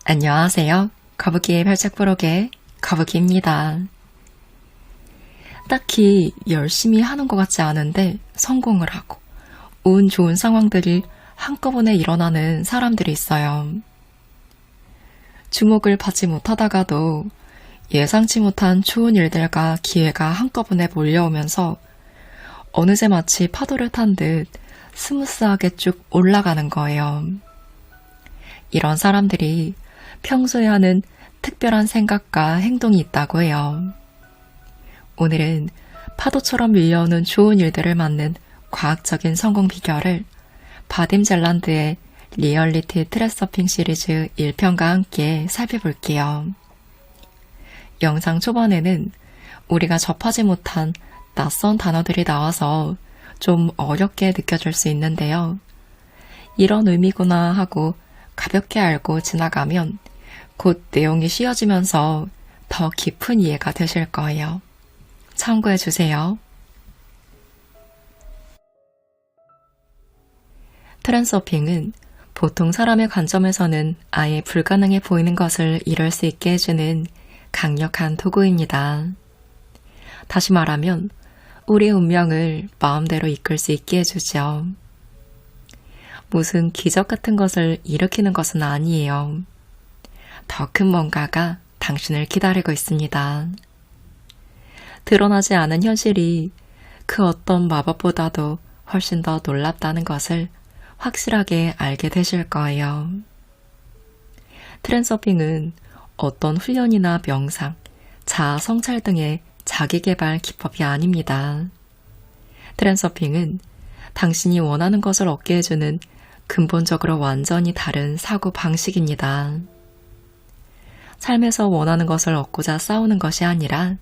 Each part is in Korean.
안녕하세요. 거북이의 발작부록의 거북이입니다. 딱히 열심히 하는 것 같지 않은데 성공을 하고 운 좋은 상황들이 한꺼번에 일어나는 사람들이 있어요. 주목을 받지 못하다가도 예상치 못한 좋은 일들과 기회가 한꺼번에 몰려오면서 어느새 마치 파도를 탄 듯 스무스하게 쭉 올라가는 거예요. 이런 사람들이 평소에 하는 특별한 생각과 행동이 있다고 해요. 오늘은 파도처럼 밀려오는 좋은 일들을 맞는 과학적인 성공 비결을 바딤 젤란드의 리얼리티 트레서핑 시리즈 1편과 함께 살펴볼게요. 영상 초반에는 우리가 접하지 못한 낯선 단어들이 나와서 좀 어렵게 느껴질 수 있는데요. 이런 의미구나 하고 가볍게 알고 지나가면 곧 내용이 쉬워지면서 더 깊은 이해가 되실 거예요. 참고해 주세요. 트랜서핑은 보통 사람의 관점에서는 아예 불가능해 보이는 것을 이룰 수 있게 해주는 강력한 도구입니다. 다시 말하면 우리의 운명을 마음대로 이끌 수 있게 해주죠. 무슨 기적 같은 것을 일으키는 것은 아니에요. 더 큰 뭔가가 당신을 기다리고 있습니다. 드러나지 않은 현실이 그 어떤 마법보다도 훨씬 더 놀랍다는 것을 확실하게 알게 되실 거예요. 트랜서핑은 어떤 훈련이나 명상, 자아 성찰 등의 자기개발 기법이 아닙니다. 트랜서핑은 당신이 원하는 것을 얻게 해주는 근본적으로 완전히 다른 사고 방식입니다. 삶에서 원하는 것을 얻고자 싸우는 것이 아니라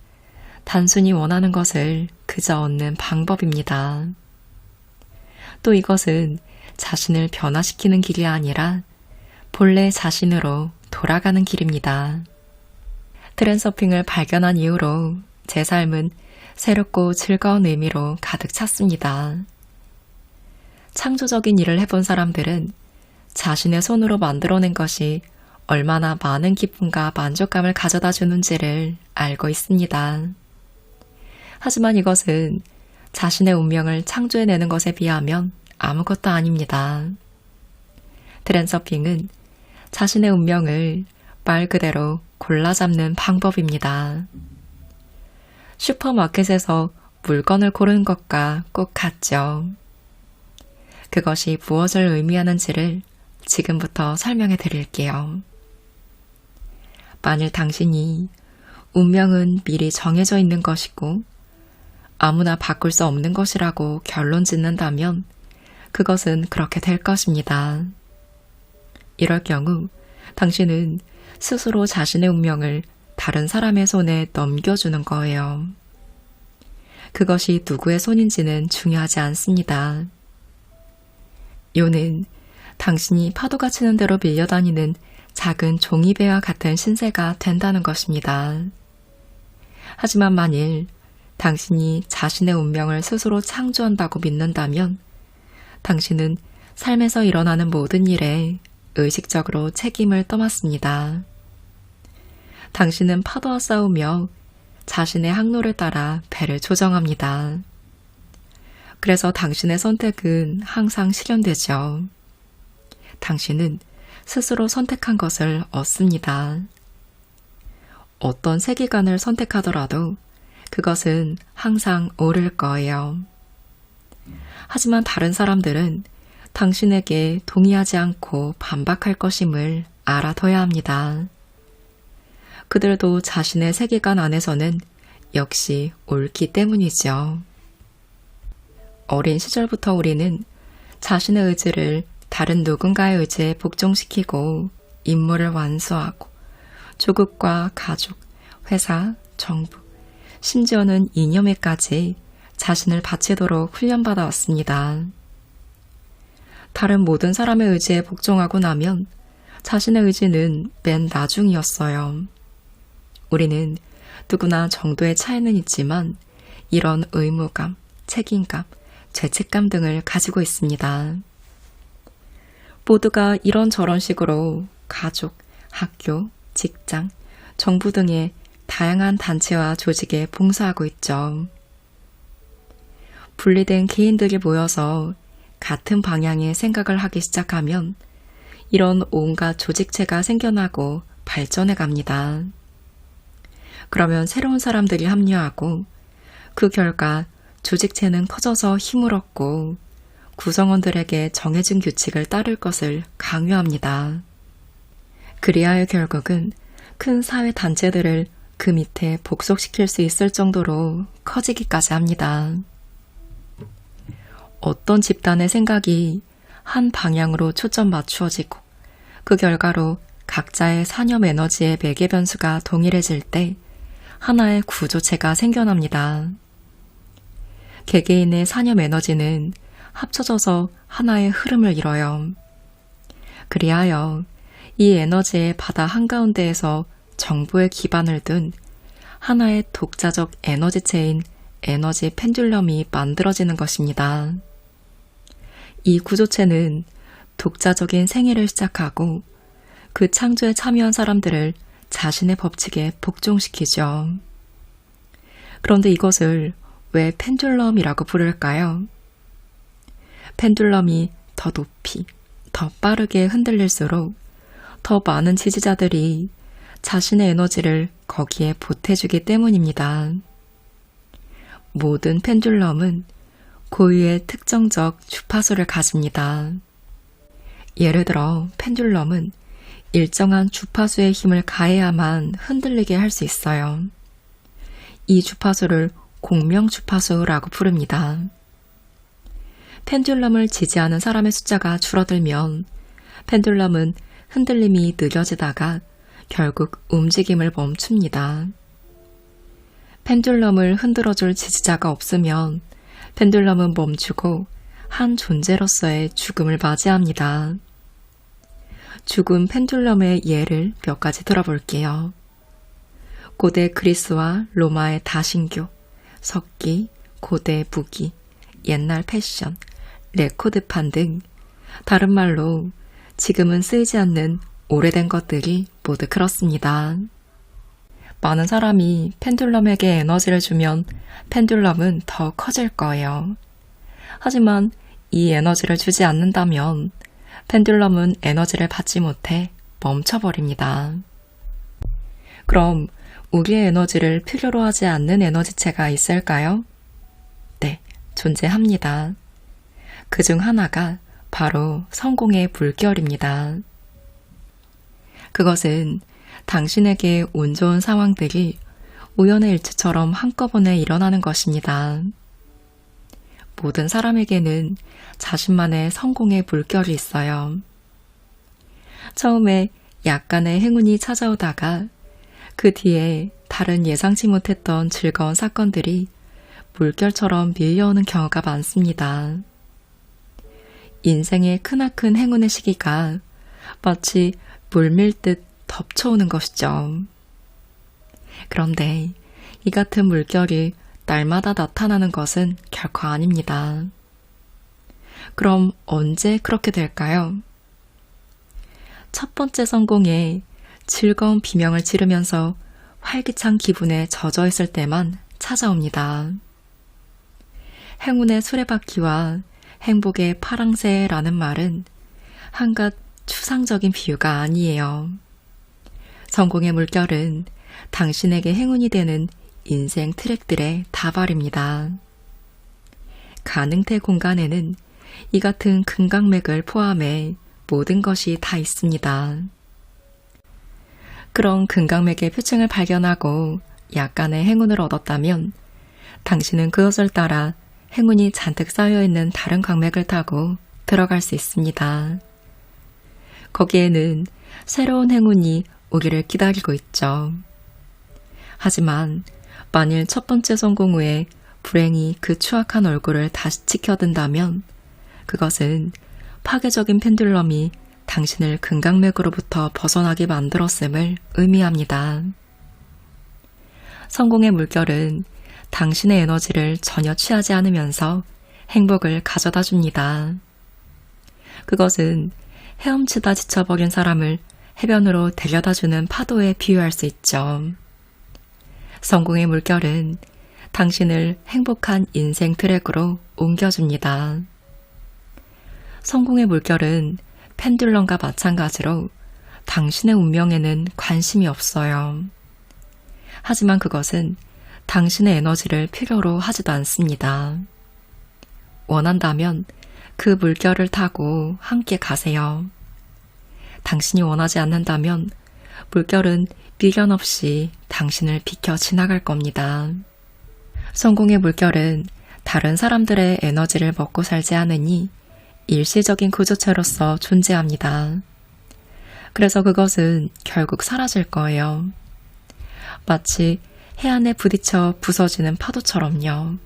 단순히 원하는 것을 그저 얻는 방법입니다. 또 이것은 자신을 변화시키는 길이 아니라 본래 자신으로 돌아가는 길입니다. 트랜서핑을 발견한 이후로 제 삶은 새롭고 즐거운 의미로 가득 찼습니다. 창조적인 일을 해본 사람들은 자신의 손으로 만들어낸 것이 얼마나 많은 기쁨과 만족감을 가져다 주는지를 알고 있습니다. 하지만 이것은 자신의 운명을 창조해내는 것에 비하면 아무것도 아닙니다. 트랜서핑은 자신의 운명을 말 그대로 골라잡는 방법입니다. 슈퍼마켓에서 물건을 고르는 것과 꼭 같죠. 그것이 무엇을 의미하는지를 지금부터 설명해 드릴게요. 만일 당신이 운명은 미리 정해져 있는 것이고 아무나 바꿀 수 없는 것이라고 결론 짓는다면 그것은 그렇게 될 것입니다. 이럴 경우 당신은 스스로 자신의 운명을 다른 사람의 손에 넘겨주는 거예요. 그것이 누구의 손인지는 중요하지 않습니다. 요는 당신이 파도가 치는 대로 밀려다니는 작은 종이배와 같은 신세가 된다는 것입니다. 하지만 만일 당신이 자신의 운명을 스스로 창조한다고 믿는다면 당신은 삶에서 일어나는 모든 일에 의식적으로 책임을 떠맡습니다. 당신은 파도와 싸우며 자신의 항로를 따라 배를 조정합니다. 그래서 당신의 선택은 항상 실현되죠. 당신은 스스로 선택한 것을 얻습니다. 어떤 세계관을 선택하더라도 그것은 항상 옳을 거예요. 하지만 다른 사람들은 당신에게 동의하지 않고 반박할 것임을 알아둬야 합니다. 그들도 자신의 세계관 안에서는 역시 옳기 때문이죠. 어린 시절부터 우리는 자신의 의지를 다른 누군가의 의지에 복종시키고 임무를 완수하고 조국과 가족, 회사, 정부, 심지어는 이념에까지 자신을 바치도록 훈련받아 왔습니다. 다른 모든 사람의 의지에 복종하고 나면 자신의 의지는 맨 나중이었어요. 우리는 누구나 정도의 차이는 있지만 이런 의무감, 책임감, 죄책감 등을 가지고 있습니다. 모두가 이런저런 식으로 가족, 학교, 직장, 정부 등의 다양한 단체와 조직에 봉사하고 있죠. 분리된 개인들이 모여서 같은 방향의 생각을 하기 시작하면 이런 온갖 조직체가 생겨나고 발전해 갑니다. 그러면 새로운 사람들이 합류하고 그 결과 조직체는 커져서 힘을 얻고 구성원들에게 정해진 규칙을 따를 것을 강요합니다. 그리하여 결국은 큰 사회 단체들을 그 밑에 복속시킬 수 있을 정도로 커지기까지 합니다. 어떤 집단의 생각이 한 방향으로 초점 맞추어지고 그 결과로 각자의 산염 에너지의 매개 변수가 동일해질 때 하나의 구조체가 생겨납니다. 개개인의 산염 에너지는 합쳐져서 하나의 흐름을 이뤄요. 그리하여 이 에너지의 바다 한가운데에서 정보의 기반을 둔 하나의 독자적 에너지체인 에너지 펜듈럼이 만들어지는 것입니다. 이 구조체는 독자적인 생애를 시작하고 그 창조에 참여한 사람들을 자신의 법칙에 복종시키죠. 그런데 이것을 왜 펜듈럼이라고 부를까요? 펜듈럼이 더 높이, 더 빠르게 흔들릴수록 더 많은 지지자들이 자신의 에너지를 거기에 보태주기 때문입니다. 모든 펜듈럼은 고유의 특정적 주파수를 가집니다. 예를 들어 펜듈럼은 일정한 주파수의 힘을 가해야만 흔들리게 할 수 있어요. 이 주파수를 공명 주파수라고 부릅니다. 펜듈럼을 지지하는 사람의 숫자가 줄어들면 펜듈럼은 흔들림이 느려지다가 결국 움직임을 멈춥니다. 펜듈럼을 흔들어줄 지지자가 없으면 펜듈럼은 멈추고 한 존재로서의 죽음을 맞이합니다. 죽은 펜듈럼의 예를 몇 가지 들어볼게요. 고대 그리스와 로마의 다신교, 석기, 고대 무기, 옛날 패션, 레코드판 등 다른 말로 지금은 쓰이지 않는 오래된 것들이 모두 그렇습니다. 많은 사람이 펜듈럼에게 에너지를 주면 펜듈럼은 더 커질 거예요. 하지만 이 에너지를 주지 않는다면 펜듈럼은 에너지를 받지 못해 멈춰버립니다. 그럼 우리의 에너지를 필요로 하지 않는 에너지체가 있을까요? 네, 존재합니다. 그중 하나가 바로 성공의 물결입니다. 그것은 당신에게 운 좋은 상황들이 우연의 일치처럼 한꺼번에 일어나는 것입니다. 모든 사람에게는 자신만의 성공의 물결이 있어요. 처음에 약간의 행운이 찾아오다가 그 뒤에 다른 예상치 못했던 즐거운 사건들이 물결처럼 밀려오는 경우가 많습니다. 인생의 크나큰 행운의 시기가 마치 물밀듯 덮쳐오는 것이죠. 그런데 이 같은 물결이 날마다 나타나는 것은 결코 아닙니다. 그럼 언제 그렇게 될까요? 첫 번째 성공에 즐거운 비명을 지르면서 활기찬 기분에 젖어 있을 때만 찾아옵니다. 행운의 수레바퀴와 행복의 파랑새라는 말은 한갓 추상적인 비유가 아니에요. 성공의 물결은 당신에게 행운이 되는 인생 트랙들의 다발입니다. 가능태 공간에는 이 같은 금강맥을 포함해 모든 것이 다 있습니다. 그런 금강맥의 표층을 발견하고 약간의 행운을 얻었다면 당신은 그것을 따라 행운이 잔뜩 쌓여있는 다른 강맥을 타고 들어갈 수 있습니다. 거기에는 새로운 행운이 오기를 기다리고 있죠. 하지만 만일 첫 번째 성공 후에 불행히 그 추악한 얼굴을 다시 치켜든다면 그것은 파괴적인 펜듈럼이 당신을 금강맥으로부터 벗어나게 만들었음을 의미합니다. 성공의 물결은 당신의 에너지를 전혀 취하지 않으면서 행복을 가져다 줍니다. 그것은 헤엄치다 지쳐버린 사람을 해변으로 데려다주는 파도에 비유할 수 있죠. 성공의 물결은 당신을 행복한 인생 트랙으로 옮겨줍니다. 성공의 물결은 펜듈럼과 마찬가지로 당신의 운명에는 관심이 없어요. 하지만 그것은 당신의 에너지를 필요로 하지도 않습니다. 원한다면 그 물결을 타고 함께 가세요. 당신이 원하지 않는다면 물결은 미련 없이 당신을 비켜 지나갈 겁니다. 성공의 물결은 다른 사람들의 에너지를 먹고 살지 않으니 일시적인 구조체로서 존재합니다. 그래서 그것은 결국 사라질 거예요. 마치 해안에 부딪혀 부서지는 파도처럼요.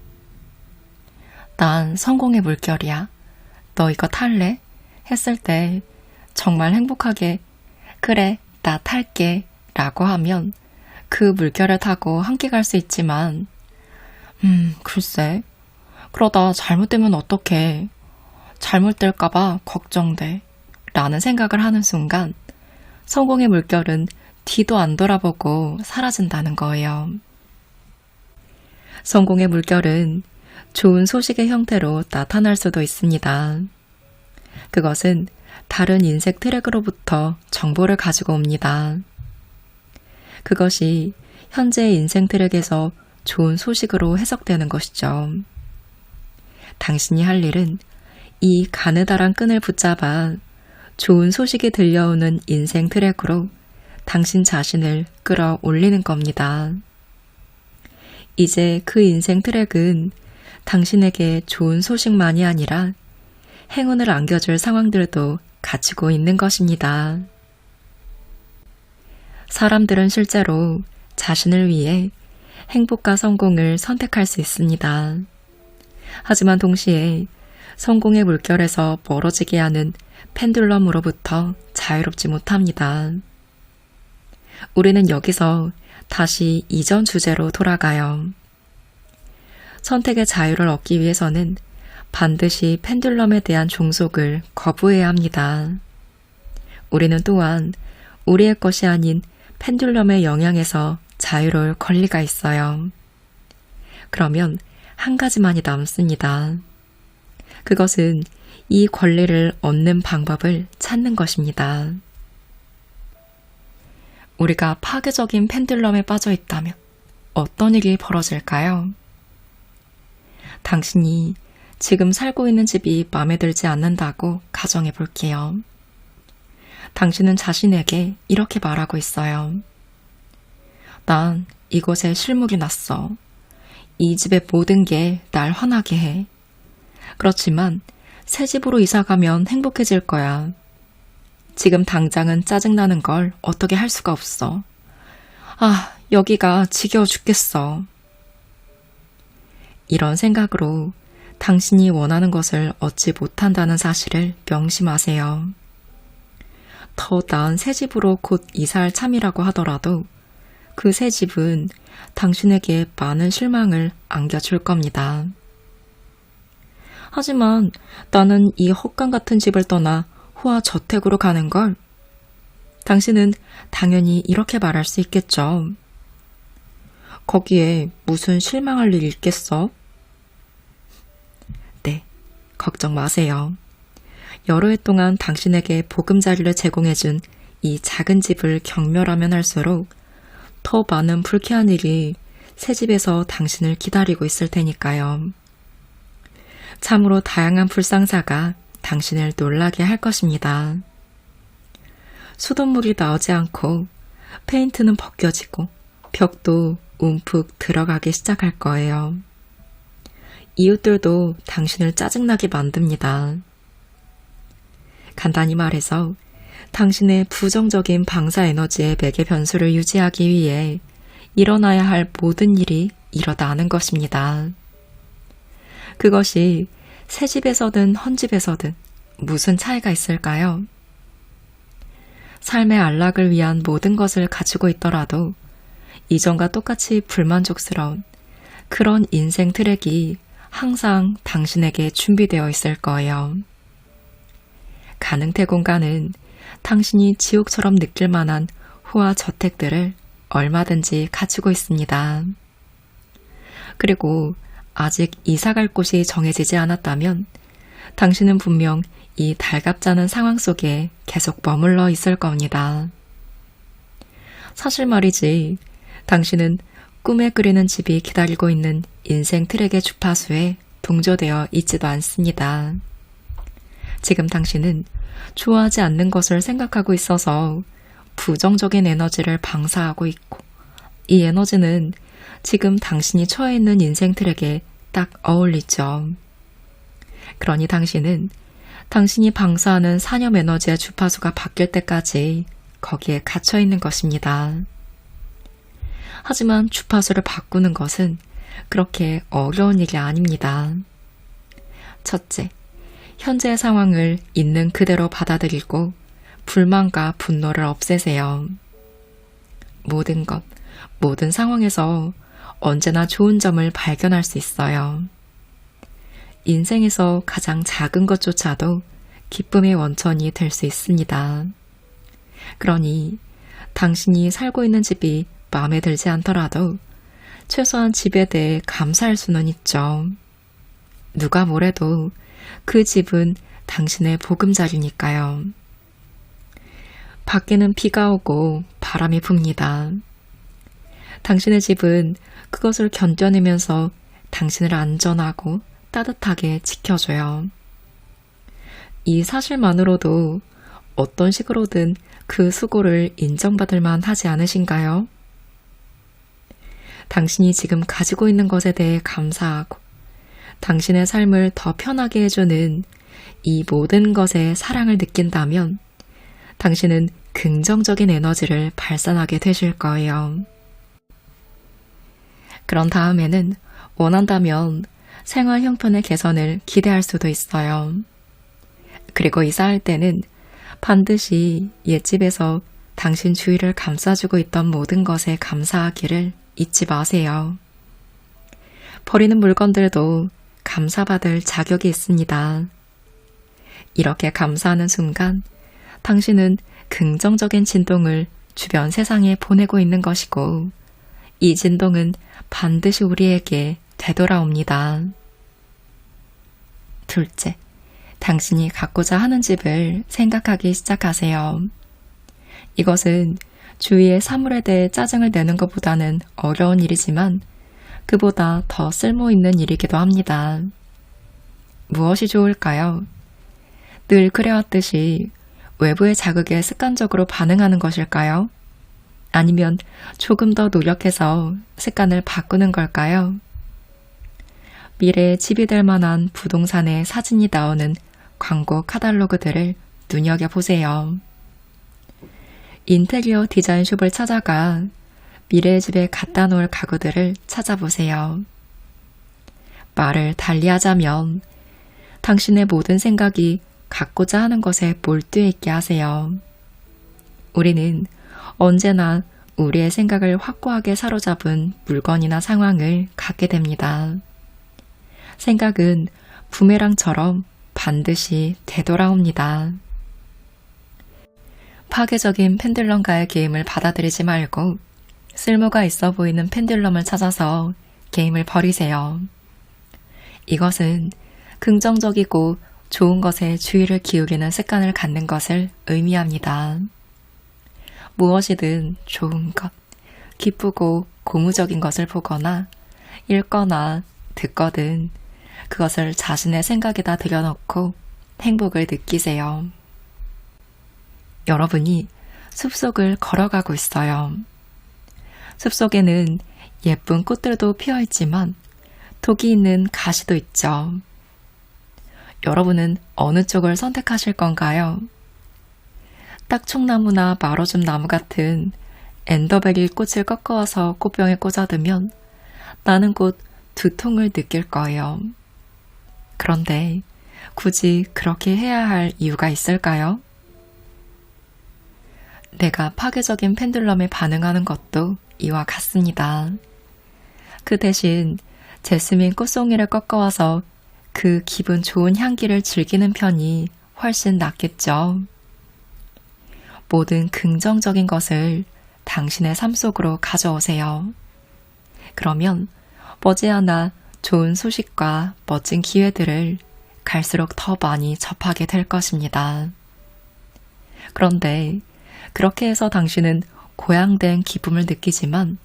난 성공의 물결이야. 너 이거 탈래? 했을 때 정말 행복하게 그래, 나 탈게 라고 하면 그 물결을 타고 함께 갈 수 있지만 글쎄, 그러다 잘못되면 어떡해. 잘못될까봐 걱정돼 라는 생각을 하는 순간 성공의 물결은 뒤도 안 돌아보고 사라진다는 거예요. 성공의 물결은 좋은 소식의 형태로 나타날 수도 있습니다. 그것은 다른 인생 트랙으로부터 정보를 가지고 옵니다. 그것이 현재의 인생 트랙에서 좋은 소식으로 해석되는 것이죠. 당신이 할 일은 이 가느다란 끈을 붙잡아 좋은 소식이 들려오는 인생 트랙으로 당신 자신을 끌어올리는 겁니다. 이제 그 인생 트랙은 당신에게 좋은 소식만이 아니라 행운을 안겨줄 상황들도 갖추고 있는 것입니다. 사람들은 실제로 자신을 위해 행복과 성공을 선택할 수 있습니다. 하지만 동시에 성공의 물결에서 멀어지게 하는 펜듈럼으로부터 자유롭지 못합니다. 우리는 여기서 다시 이전 주제로 돌아가요. 선택의 자유를 얻기 위해서는 반드시 펜듈럼에 대한 종속을 거부해야 합니다. 우리는 또한 우리의 것이 아닌 펜듈럼의 영향에서 자유로울 권리가 있어요. 그러면 한 가지만이 남습니다. 그것은 이 권리를 얻는 방법을 찾는 것입니다. 우리가 파괴적인 펜듈럼에 빠져 있다면 어떤 일이 벌어질까요? 당신이 지금 살고 있는 집이 마음에 들지 않는다고 가정해 볼게요. 당신은 자신에게 이렇게 말하고 있어요. 난 이곳에 실물이 났어. 이 집의 모든 게 날 화나게 해. 그렇지만 새 집으로 이사 가면 행복해질 거야. 지금 당장은 짜증나는 걸 어떻게 할 수가 없어. 아, 여기가 지겨워 죽겠어. 이런 생각으로 당신이 원하는 것을 얻지 못한다는 사실을 명심하세요. 더 나은 새 집으로 곧 이사할 참이라고 하더라도 그 새 집은 당신에게 많은 실망을 안겨줄 겁니다. 하지만 나는 이 헛간 같은 집을 떠나 호화 저택으로 가는 걸? 당신은 당연히 이렇게 말할 수 있겠죠. 거기에 무슨 실망할 일이 있겠어? 네, 걱정 마세요. 여러 해 동안 당신에게 보금자리를 제공해준 이 작은 집을 경멸하면 할수록 더 많은 불쾌한 일이 새 집에서 당신을 기다리고 있을 테니까요. 참으로 다양한 불상사가 당신을 놀라게 할 것입니다. 수돗물이 나오지 않고 페인트는 벗겨지고 벽도 움푹 들어가기 시작할 거예요. 이웃들도 당신을 짜증나게 만듭니다. 간단히 말해서 당신의 부정적인 방사 에너지의 매개 변수를 유지하기 위해 일어나야 할 모든 일이 일어나는 것입니다. 그것이 새 집에서든 헌 집에서든 무슨 차이가 있을까요? 삶의 안락을 위한 모든 것을 가지고 있더라도 이전과 똑같이 불만족스러운 그런 인생 트랙이 항상 당신에게 준비되어 있을 거예요. 가능태 공간은 당신이 지옥처럼 느낄 만한 호화 저택들을 얼마든지 갖추고 있습니다. 그리고 아직 이사갈 곳이 정해지지 않았다면 당신은 분명 이 달갑잖은 상황 속에 계속 머물러 있을 겁니다. 사실 말이지, 당신은 꿈에 그리는 집이 기다리고 있는 인생 트랙의 주파수에 동조되어 있지도 않습니다. 지금 당신은 좋아하지 않는 것을 생각하고 있어서 부정적인 에너지를 방사하고 있고, 이 에너지는 지금 당신이 처해 있는 인생 트랙에 딱 어울리죠. 그러니 당신은 당신이 방사하는 사념 에너지의 주파수가 바뀔 때까지 거기에 갇혀 있는 것입니다. 하지만 주파수를 바꾸는 것은 그렇게 어려운 일이 아닙니다. 첫째, 현재의 상황을 있는 그대로 받아들이고 불만과 분노를 없애세요. 모든 것, 모든 상황에서 언제나 좋은 점을 발견할 수 있어요. 인생에서 가장 작은 것조차도 기쁨의 원천이 될 수 있습니다. 그러니 당신이 살고 있는 집이 마음에 들지 않더라도 최소한 집에 대해 감사할 수는 있죠. 누가 뭐래도 그 집은 당신의 보금자리니까요. 밖에는 비가 오고 바람이 붑니다. 당신의 집은 그것을 견뎌내면서 당신을 안전하고 따뜻하게 지켜줘요. 이 사실만으로도 어떤 식으로든 그 수고를 인정받을 만하지 않으신가요? 당신이 지금 가지고 있는 것에 대해 감사하고 당신의 삶을 더 편하게 해주는 이 모든 것에 사랑을 느낀다면 당신은 긍정적인 에너지를 발산하게 되실 거예요. 그런 다음에는 원한다면 생활 형편의 개선을 기대할 수도 있어요. 그리고 이사할 때는 반드시 옛집에서 당신 주위를 감싸주고 있던 모든 것에 감사하기를 잊지 마세요. 버리는 물건들도 감사받을 자격이 있습니다. 이렇게 감사하는 순간 당신은 긍정적인 진동을 주변 세상에 보내고 있는 것이고 이 진동은 반드시 우리에게 되돌아옵니다. 둘째, 당신이 갖고자 하는 집을 생각하기 시작하세요. 이것은 주위의 사물에 대해 짜증을 내는 것보다는 어려운 일이지만 그보다 더 쓸모있는 일이기도 합니다. 무엇이 좋을까요? 늘 그래왔듯이 외부의 자극에 습관적으로 반응하는 것일까요? 아니면 조금 더 노력해서 습관을 바꾸는 걸까요? 미래에 집이 될 만한 부동산의 사진이 나오는 광고 카탈로그들을 눈여겨보세요. 인테리어 디자인숍을 찾아가 미래의 집에 갖다 놓을 가구들을 찾아보세요. 말을 달리하자면 당신의 모든 생각이 갖고자 하는 것에 몰두해 있게 하세요. 우리는 언제나 우리의 생각을 확고하게 사로잡은 물건이나 상황을 갖게 됩니다. 생각은 부메랑처럼 반드시 되돌아옵니다. 파괴적인 펜듈럼과의 게임을 받아들이지 말고 쓸모가 있어 보이는 펜듈럼을 찾아서 게임을 버리세요. 이것은 긍정적이고 좋은 것에 주의를 기울이는 습관을 갖는 것을 의미합니다. 무엇이든 좋은 것, 기쁘고 고무적인 것을 보거나 읽거나 듣거든 그것을 자신의 생각에다 들여넣고 행복을 느끼세요. 여러분이 숲속을 걸어가고 있어요. 숲속에는 예쁜 꽃들도 피어있지만 독이 있는 가시도 있죠. 여러분은 어느 쪽을 선택하실 건가요? 딱총나무나 마로줌 나무 같은 엔더베리 꽃을 꺾어와서 꽃병에 꽂아두면 나는 곧 두통을 느낄 거예요. 그런데 굳이 그렇게 해야 할 이유가 있을까요? 내가 파괴적인 펜듈럼에 반응하는 것도 이와 같습니다. 그 대신 제스민 꽃송이를 꺾어와서 그 기분 좋은 향기를 즐기는 편이 훨씬 낫겠죠. 모든 긍정적인 것을 당신의 삶 속으로 가져오세요. 그러면 머지않아 좋은 소식과 멋진 기회들을 갈수록 더 많이 접하게 될 것입니다. 그런데 그렇게 해서 당신은 고양된 기쁨을 느끼지만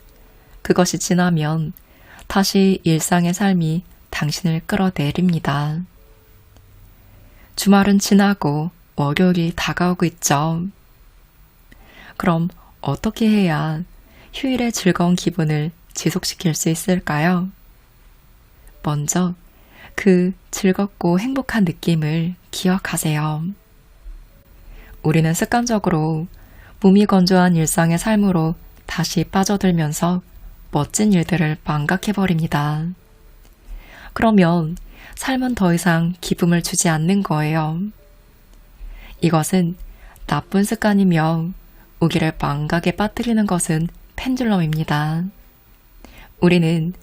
그것이 지나면 다시 일상의 삶이 당신을 끌어내립니다. 주말은 지나고 월요일이 다가오고 있죠. 그럼 어떻게 해야 휴일의 즐거운 기분을 지속시킬 수 있을까요? 먼저 그 즐겁고 행복한 느낌을 기억하세요. 우리는 습관적으로 몸이 건조한 일상의 삶으로 다시 빠져들면서 멋진 일들을 망각해버립니다. 그러면 삶은 더 이상 기쁨을 주지 않는 거예요. 이것은 나쁜 습관이며 우리를 망각에 빠뜨리는 것은 펜듈럼입니다. 우리는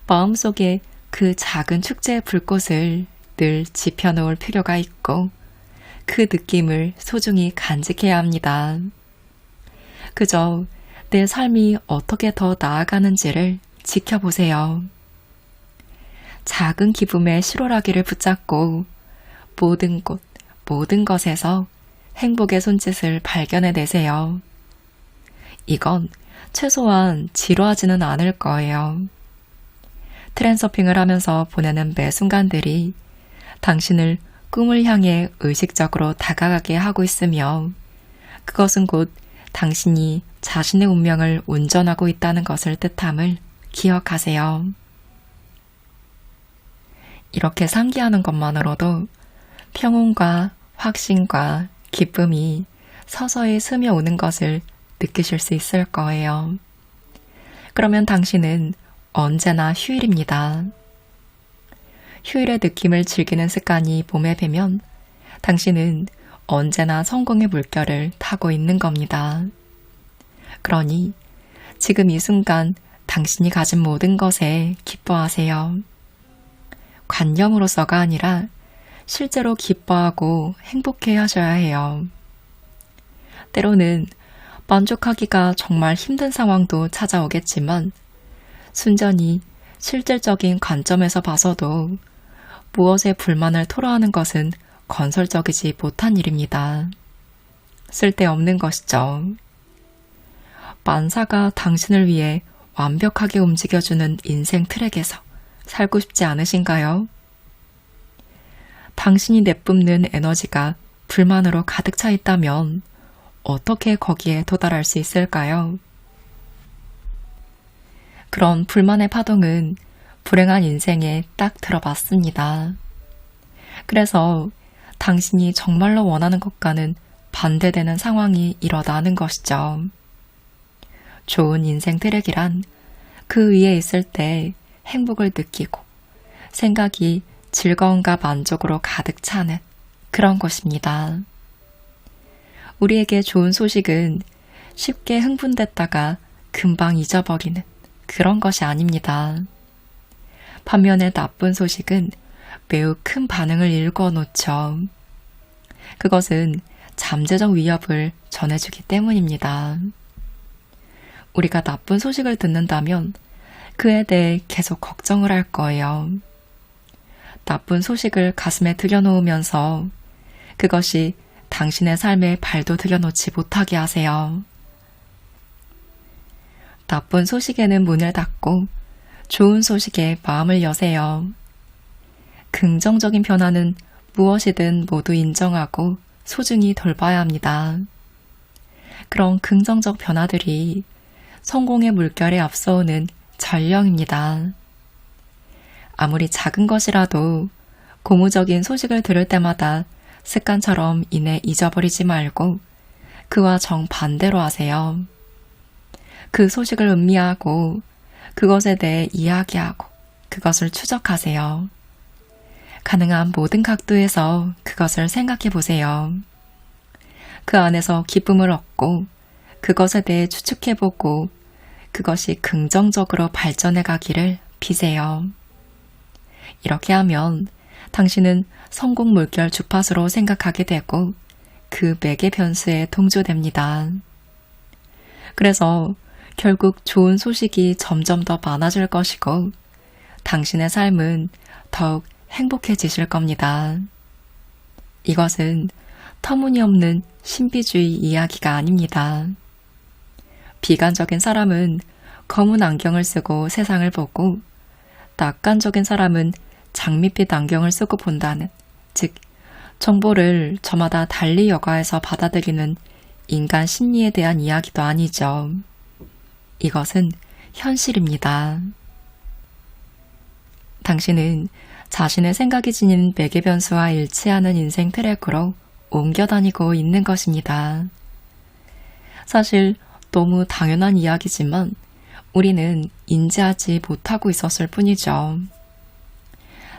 마음속에 그 작은 축제의 불꽃을 늘 지펴놓을 필요가 있고 그 느낌을 소중히 간직해야 합니다. 그저 내 삶이 어떻게 더 나아가는지를 지켜보세요. 작은 기쁨의 실오라기를 붙잡고 모든 곳, 모든 것에서 행복의 손짓을 발견해내세요. 이건 최소한 지루하지는 않을 거예요. 트랜서핑을 하면서 보내는 매 순간들이 당신을 꿈을 향해 의식적으로 다가가게 하고 있으며 그것은 곧 당신이 자신의 운명을 운전하고 있다는 것을 뜻함을 기억하세요. 이렇게 상기하는 것만으로도 평온과 확신과 기쁨이 서서히 스며오는 것을 느끼실 수 있을 거예요. 그러면 당신은 언제나 휴일입니다. 휴일의 느낌을 즐기는 습관이 몸에 배면 당신은 언제나 성공의 물결을 타고 있는 겁니다. 그러니 지금 이 순간 당신이 가진 모든 것에 기뻐하세요. 관념으로서가 아니라 실제로 기뻐하고 행복해 하셔야 해요. 때로는 만족하기가 정말 힘든 상황도 찾아오겠지만 순전히 실질적인 관점에서 봐서도 무엇에 불만을 토로하는 것은 건설적이지 못한 일입니다. 쓸데없는 것이죠. 만사가 당신을 위해 완벽하게 움직여주는 인생 트랙에서 살고 싶지 않으신가요? 당신이 내뿜는 에너지가 불만으로 가득 차 있다면 어떻게 거기에 도달할 수 있을까요? 그런 불만의 파동은 불행한 인생에 딱 들어맞습니다. 그래서 당신이 정말로 원하는 것과는 반대되는 상황이 일어나는 것이죠. 좋은 인생 트랙이란 그 위에 있을 때 행복을 느끼고 생각이 즐거움과 만족으로 가득 차는 그런 것입니다. 우리에게 좋은 소식은 쉽게 흥분됐다가 금방 잊어버리는 그런 것이 아닙니다. 반면에 나쁜 소식은 매우 큰 반응을 일궈놓죠. 그것은 잠재적 위협을 전해주기 때문입니다. 우리가 나쁜 소식을 듣는다면 그에 대해 계속 걱정을 할 거예요. 나쁜 소식을 가슴에 들여놓으면서 그것이 당신의 삶에 발도 들여놓지 못하게 하세요. 나쁜 소식에는 문을 닫고 좋은 소식에 마음을 여세요. 긍정적인 변화는 무엇이든 모두 인정하고 소중히 돌봐야 합니다. 그런 긍정적 변화들이 성공의 물결에 앞서오는 전령입니다. 아무리 작은 것이라도 고무적인 소식을 들을 때마다 습관처럼 이내 잊어버리지 말고 그와 정반대로 하세요. 그 소식을 음미하고 그것에 대해 이야기하고 그것을 추적하세요. 가능한 모든 각도에서 그것을 생각해 보세요. 그 안에서 기쁨을 얻고 그것에 대해 추측해보고 그것이 긍정적으로 발전해 가기를 비세요. 이렇게 하면 당신은 성공 물결 주파수로 생각하게 되고 그 매개 변수에 동조됩니다. 그래서 결국 좋은 소식이 점점 더 많아질 것이고 당신의 삶은 더욱 행복해지실 겁니다. 이것은 터무니없는 신비주의 이야기가 아닙니다. 비관적인 사람은 검은 안경을 쓰고 세상을 보고 낙관적인 사람은 장밋빛 안경을 쓰고 본다는, 즉 정보를 저마다 달리 여과해서 받아들이는 인간 심리에 대한 이야기도 아니죠. 이것은 현실입니다. 당신은 자신의 생각이 지닌 매개 변수와 일치하는 인생 트랙으로 옮겨 다니고 있는 것입니다. 사실 너무 당연한 이야기지만 우리는 인지하지 못하고 있었을 뿐이죠.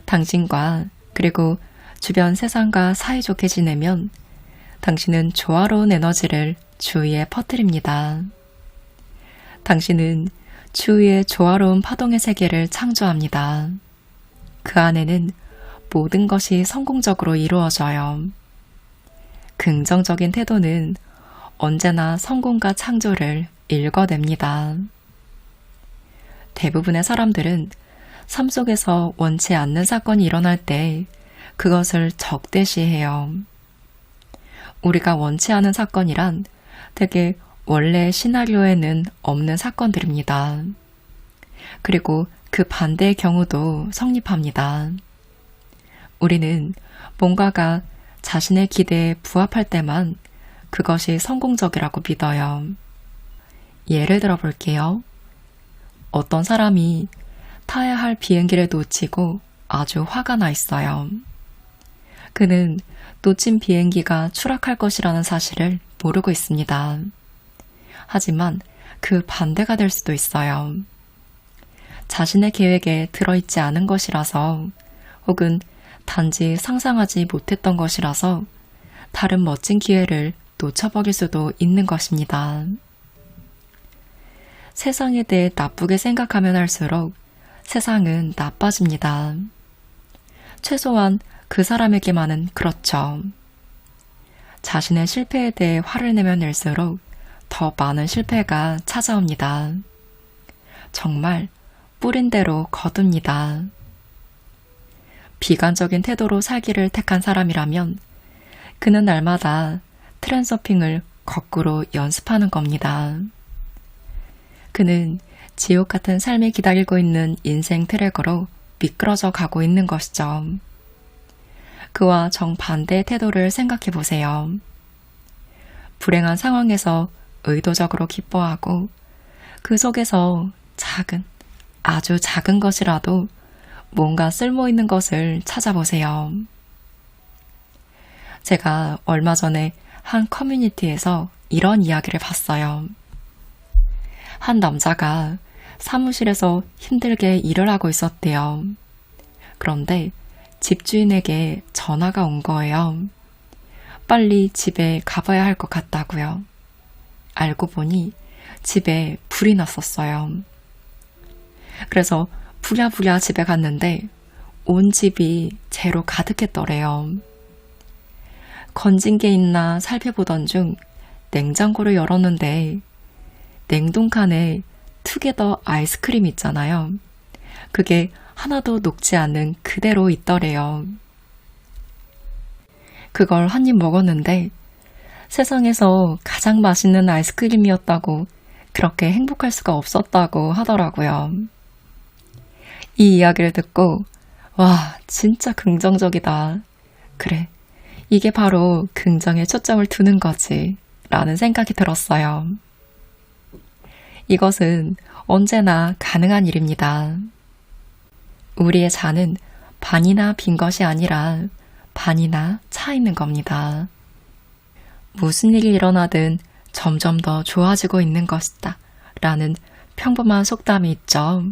당신과 그리고 주변 세상과 사이좋게 지내면 당신은 조화로운 에너지를 주위에 퍼뜨립니다. 당신은 주위의 조화로운 파동의 세계를 창조합니다. 그 안에는 모든 것이 성공적으로 이루어져요. 긍정적인 태도는 언제나 성공과 창조를 읽어냅니다. 대부분의 사람들은 삶 속에서 원치 않는 사건이 일어날 때 그것을 적대시해요. 우리가 원치 않은 사건이란 되게 원래 시나리오에는 없는 사건들입니다. 그리고 그 반대의 경우도 성립합니다. 우리는 뭔가가 자신의 기대에 부합할 때만 그것이 성공적이라고 믿어요. 예를 들어 볼게요. 어떤 사람이 타야 할 비행기를 놓치고 아주 화가 나 있어요. 그는 놓친 비행기가 추락할 것이라는 사실을 모르고 있습니다. 하지만 그 반대가 될 수도 있어요. 자신의 계획에 들어있지 않은 것이라서 혹은 단지 상상하지 못했던 것이라서 다른 멋진 기회를 놓쳐버릴 수도 있는 것입니다. 세상에 대해 나쁘게 생각하면 할수록 세상은 나빠집니다. 최소한 그 사람에게만은 그렇죠. 자신의 실패에 대해 화를 내면 낼수록 더 많은 실패가 찾아옵니다. 정말 뿌린 대로 거둡니다. 비관적인 태도로 살기를 택한 사람이라면 그는 날마다 트랜서핑을 거꾸로 연습하는 겁니다. 그는 지옥 같은 삶이 기다리고 있는 인생 트랙으로 미끄러져 가고 있는 것이죠. 그와 정반대의 태도를 생각해 보세요. 불행한 상황에서 의도적으로 기뻐하고 그 속에서 작은, 아주 작은 것이라도 뭔가 쓸모 있는 것을 찾아보세요. 제가 얼마 전에 한 커뮤니티에서 이런 이야기를 봤어요. 한 남자가 사무실에서 힘들게 일을 하고 있었대요. 그런데 집주인에게 전화가 온 거예요. 빨리 집에 가봐야 할 것 같다고요. 알고 보니 집에 불이 났었어요. 그래서 부랴부랴 집에 갔는데 온 집이 재로 가득했더래요. 건진 게 있나 살펴보던 중 냉장고를 열었는데 냉동칸에 투게더 아이스크림 있잖아요. 그게 하나도 녹지 않은 그대로 있더래요. 그걸 한 입 먹었는데 세상에서 가장 맛있는 아이스크림이었다고, 그렇게 행복할 수가 없었다고 하더라고요. 이 이야기를 듣고 와, 진짜 긍정적이다. 그래, 이게 바로 긍정에 초점을 두는 거지 라는 생각이 들었어요. 이것은 언제나 가능한 일입니다. 우리의 잔은 반이나 빈 것이 아니라 반이나 차 있는 겁니다. 무슨 일이 일어나든 점점 더 좋아지고 있는 것이다 라는 평범한 속담이 있죠.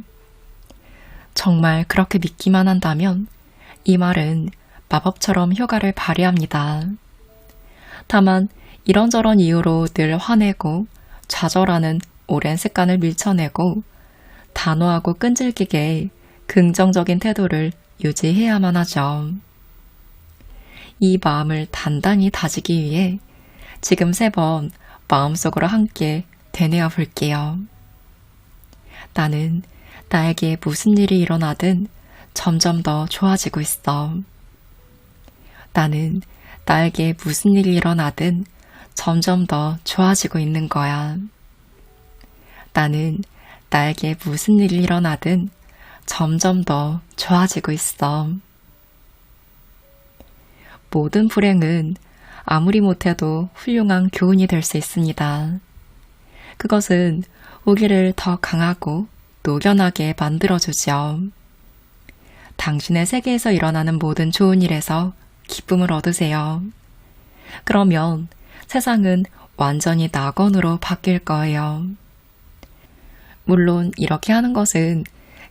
정말 그렇게 믿기만 한다면 이 말은 마법처럼 효과를 발휘합니다. 다만 이런저런 이유로 늘 화내고 좌절하는 오랜 습관을 밀쳐내고 단호하고 끈질기게 긍정적인 태도를 유지해야만 하죠. 이 마음을 단단히 다지기 위해 지금 3번 마음속으로 함께 되뇌어 볼게요. 나는 나에게 무슨 일이 일어나든 점점 더 좋아지고 있어. 나는 나에게 무슨 일이 일어나든 점점 더 좋아지고 있는 거야. 나는 나에게 무슨 일이 일어나든 점점 더 좋아지고 있어. 모든 불행은 아무리 못해도 훌륭한 교훈이 될 수 있습니다. 그것은 우리를 더 강하고 노련하게 만들어주죠. 당신의 세계에서 일어나는 모든 좋은 일에서 기쁨을 얻으세요. 그러면 세상은 완전히 낙원으로 바뀔 거예요. 물론 이렇게 하는 것은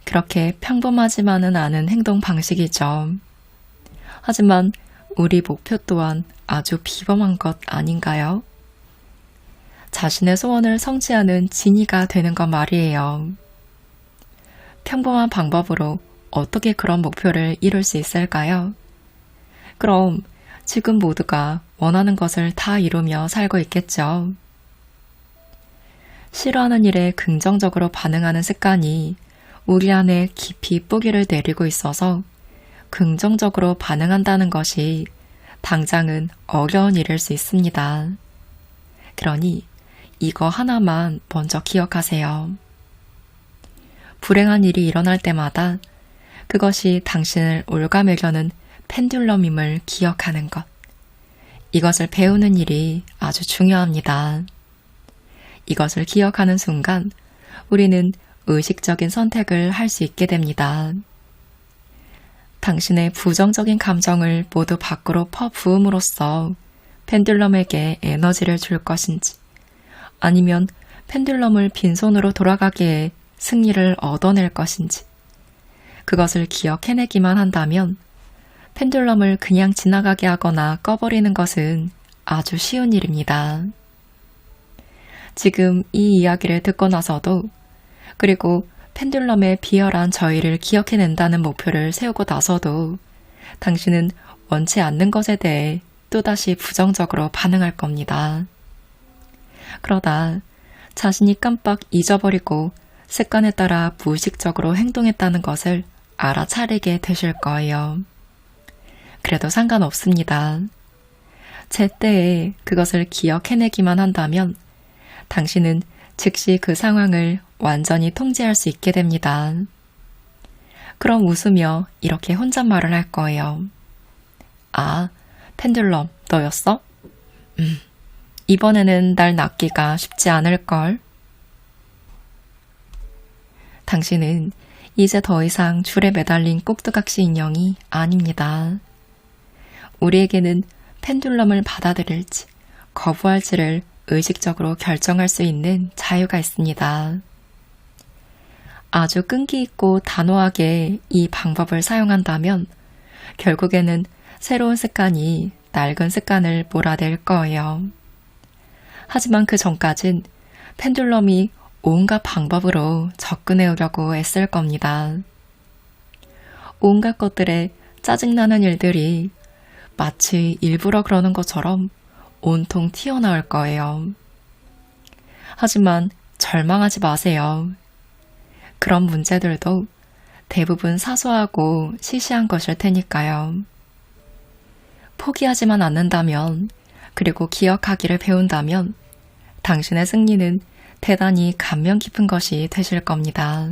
그렇게 평범하지만은 않은 행동 방식이죠. 하지만 우리 목표 또한 아주 비범한 것 아닌가요? 자신의 소원을 성취하는 진이가 되는 것 말이에요. 평범한 방법으로 어떻게 그런 목표를 이룰 수 있을까요? 그럼 지금 모두가 원하는 것을 다 이루며 살고 있겠죠. 싫어하는 일에 긍정적으로 반응하는 습관이 우리 안에 깊이 뿌리를 내리고 있어서 긍정적으로 반응한다는 것이 당장은 어려운 일일 수 있습니다. 그러니 이거 하나만 먼저 기억하세요. 불행한 일이 일어날 때마다 그것이 당신을 올가매려는 펜듈럼임을 기억하는 것. 이것을 배우는 일이 아주 중요합니다. 이것을 기억하는 순간 우리는 의식적인 선택을 할 수 있게 됩니다. 당신의 부정적인 감정을 모두 밖으로 퍼부음으로써 펜듈럼에게 에너지를 줄 것인지, 아니면 펜듈럼을 빈손으로 돌아가게 해 승리를 얻어낼 것인지, 그것을 기억해내기만 한다면 펜듈럼을 그냥 지나가게 하거나 꺼버리는 것은 아주 쉬운 일입니다. 지금 이 이야기를 듣고 나서도, 그리고 펜듈럼의 비열한 저희를 기억해낸다는 목표를 세우고 나서도 당신은 원치 않는 것에 대해 또다시 부정적으로 반응할 겁니다. 그러다 자신이 깜빡 잊어버리고 습관에 따라 무의식적으로 행동했다는 것을 알아차리게 되실 거예요. 그래도 상관없습니다. 제때에 그것을 기억해내기만 한다면 당신은 즉시 그 상황을 완전히 통제할 수 있게 됩니다. 그럼 웃으며 이렇게 혼잣말을 할 거예요. 아, 펜듈럼 너였어? 이번에는 날 낚기가 쉽지 않을걸. 당신은 이제 더 이상 줄에 매달린 꼭두각시 인형이 아닙니다. 우리에게는 펜듈럼을 받아들일지 거부할지를 의식적으로 결정할 수 있는 자유가 있습니다. 아주 끈기 있고 단호하게 이 방법을 사용한다면 결국에는 새로운 습관이 낡은 습관을 몰아낼 거예요. 하지만 그 전까진 펜듈럼이 온갖 방법으로 접근해 오려고 애쓸 겁니다. 온갖 것들에 짜증나는 일들이 마치 일부러 그러는 것처럼 온통 튀어나올 거예요. 하지만 절망하지 마세요. 그런 문제들도 대부분 사소하고 시시한 것일 테니까요. 포기하지만 않는다면, 그리고 기억하기를 배운다면 당신의 승리는 대단히 감명 깊은 것이 되실 겁니다.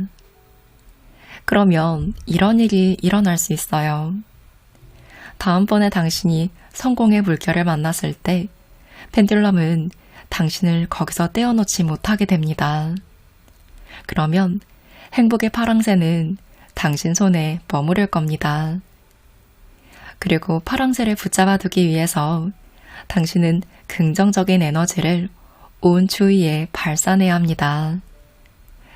그러면 이런 일이 일어날 수 있어요. 다음번에 당신이 성공의 물결을 만났을 때 펜듈럼은 당신을 거기서 떼어놓지 못하게 됩니다. 그러면 행복의 파랑새는 당신 손에 머무를 겁니다. 그리고 파랑새를 붙잡아두기 위해서 당신은 긍정적인 에너지를 온 주위에 발산해야 합니다.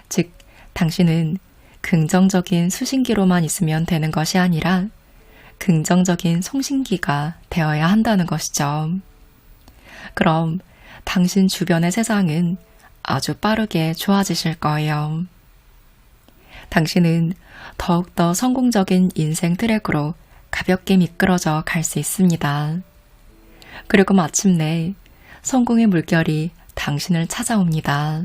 즉, 당신은 긍정적인 수신기로만 있으면 되는 것이 아니라 긍정적인 송신기가 되어야 한다는 것이죠. 그럼 당신 주변의 세상은 아주 빠르게 좋아지실 거예요. 당신은 더욱더 성공적인 인생 트랙으로 가볍게 미끄러져 갈 수 있습니다. 그리고 마침내 성공의 물결이 당신을 찾아옵니다.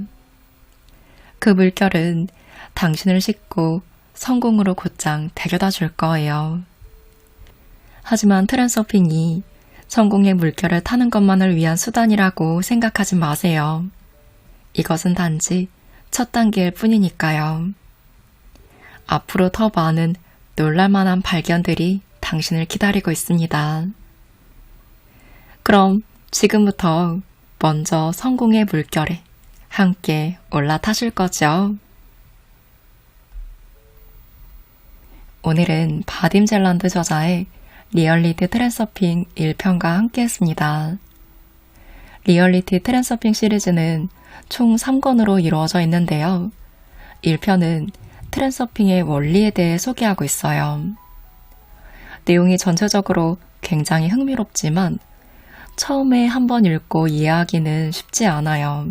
그 물결은 당신을 싣고 성공으로 곧장 데려다 줄 거예요. 하지만 트랜서핑이 성공의 물결을 타는 것만을 위한 수단이라고 생각하지 마세요. 이것은 단지 첫 단계일 뿐이니까요. 앞으로 더 많은 놀랄만한 발견들이 당신을 기다리고 있습니다. 그럼 지금부터 먼저 성공의 물결에 함께 올라타실 거죠? 오늘은 바딤 젤란드 저자의 리얼리티 트랜서핑 1편과 함께 했습니다. 리얼리티 트랜서핑 시리즈는 총 3권으로 이루어져 있는데요. 1편은 트랜서핑의 원리에 대해 소개하고 있어요. 내용이 전체적으로 굉장히 흥미롭지만 처음에 한번 읽고 이해하기는 쉽지 않아요.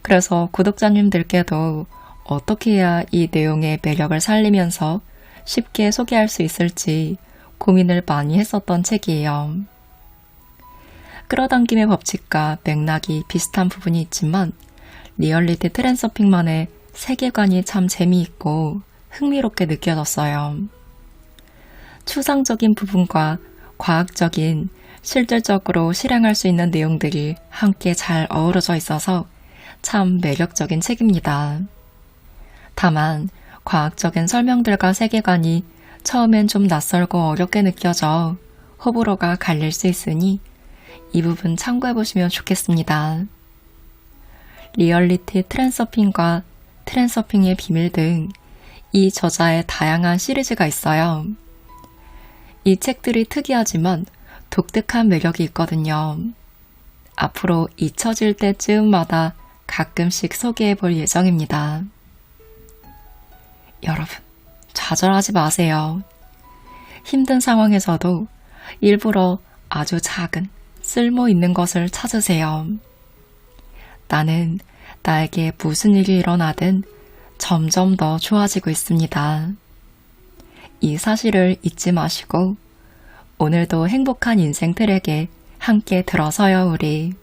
그래서 구독자님들께도 어떻게 해야 이 내용의 매력을 살리면서 쉽게 소개할 수 있을지 고민을 많이 했었던 책이에요. 끌어당김의 법칙과 맥락이 비슷한 부분이 있지만 리얼리티 트랜서핑만의 세계관이 참 재미있고 흥미롭게 느껴졌어요. 추상적인 부분과 과학적인 실질적으로 실행할 수 있는 내용들이 함께 잘 어우러져 있어서 참 매력적인 책입니다. 다만 과학적인 설명들과 세계관이 처음엔 좀 낯설고 어렵게 느껴져 호불호가 갈릴 수 있으니 이 부분 참고해보시면 좋겠습니다. 리얼리티 트랜서핑과 트랜서핑의 비밀 등 이 저자의 다양한 시리즈가 있어요. 이 책들이 특이하지만 독특한 매력이 있거든요. 앞으로 잊혀질 때쯤마다 가끔씩 소개해볼 예정입니다. 여러분, 좌절하지 마세요. 힘든 상황에서도 일부러 아주 작은 쓸모 있는 것을 찾으세요. 나는 나에게 무슨 일이 일어나든 점점 더 좋아지고 있습니다. 이 사실을 잊지 마시고 오늘도 행복한 인생 트랙에 함께 들어서요, 우리.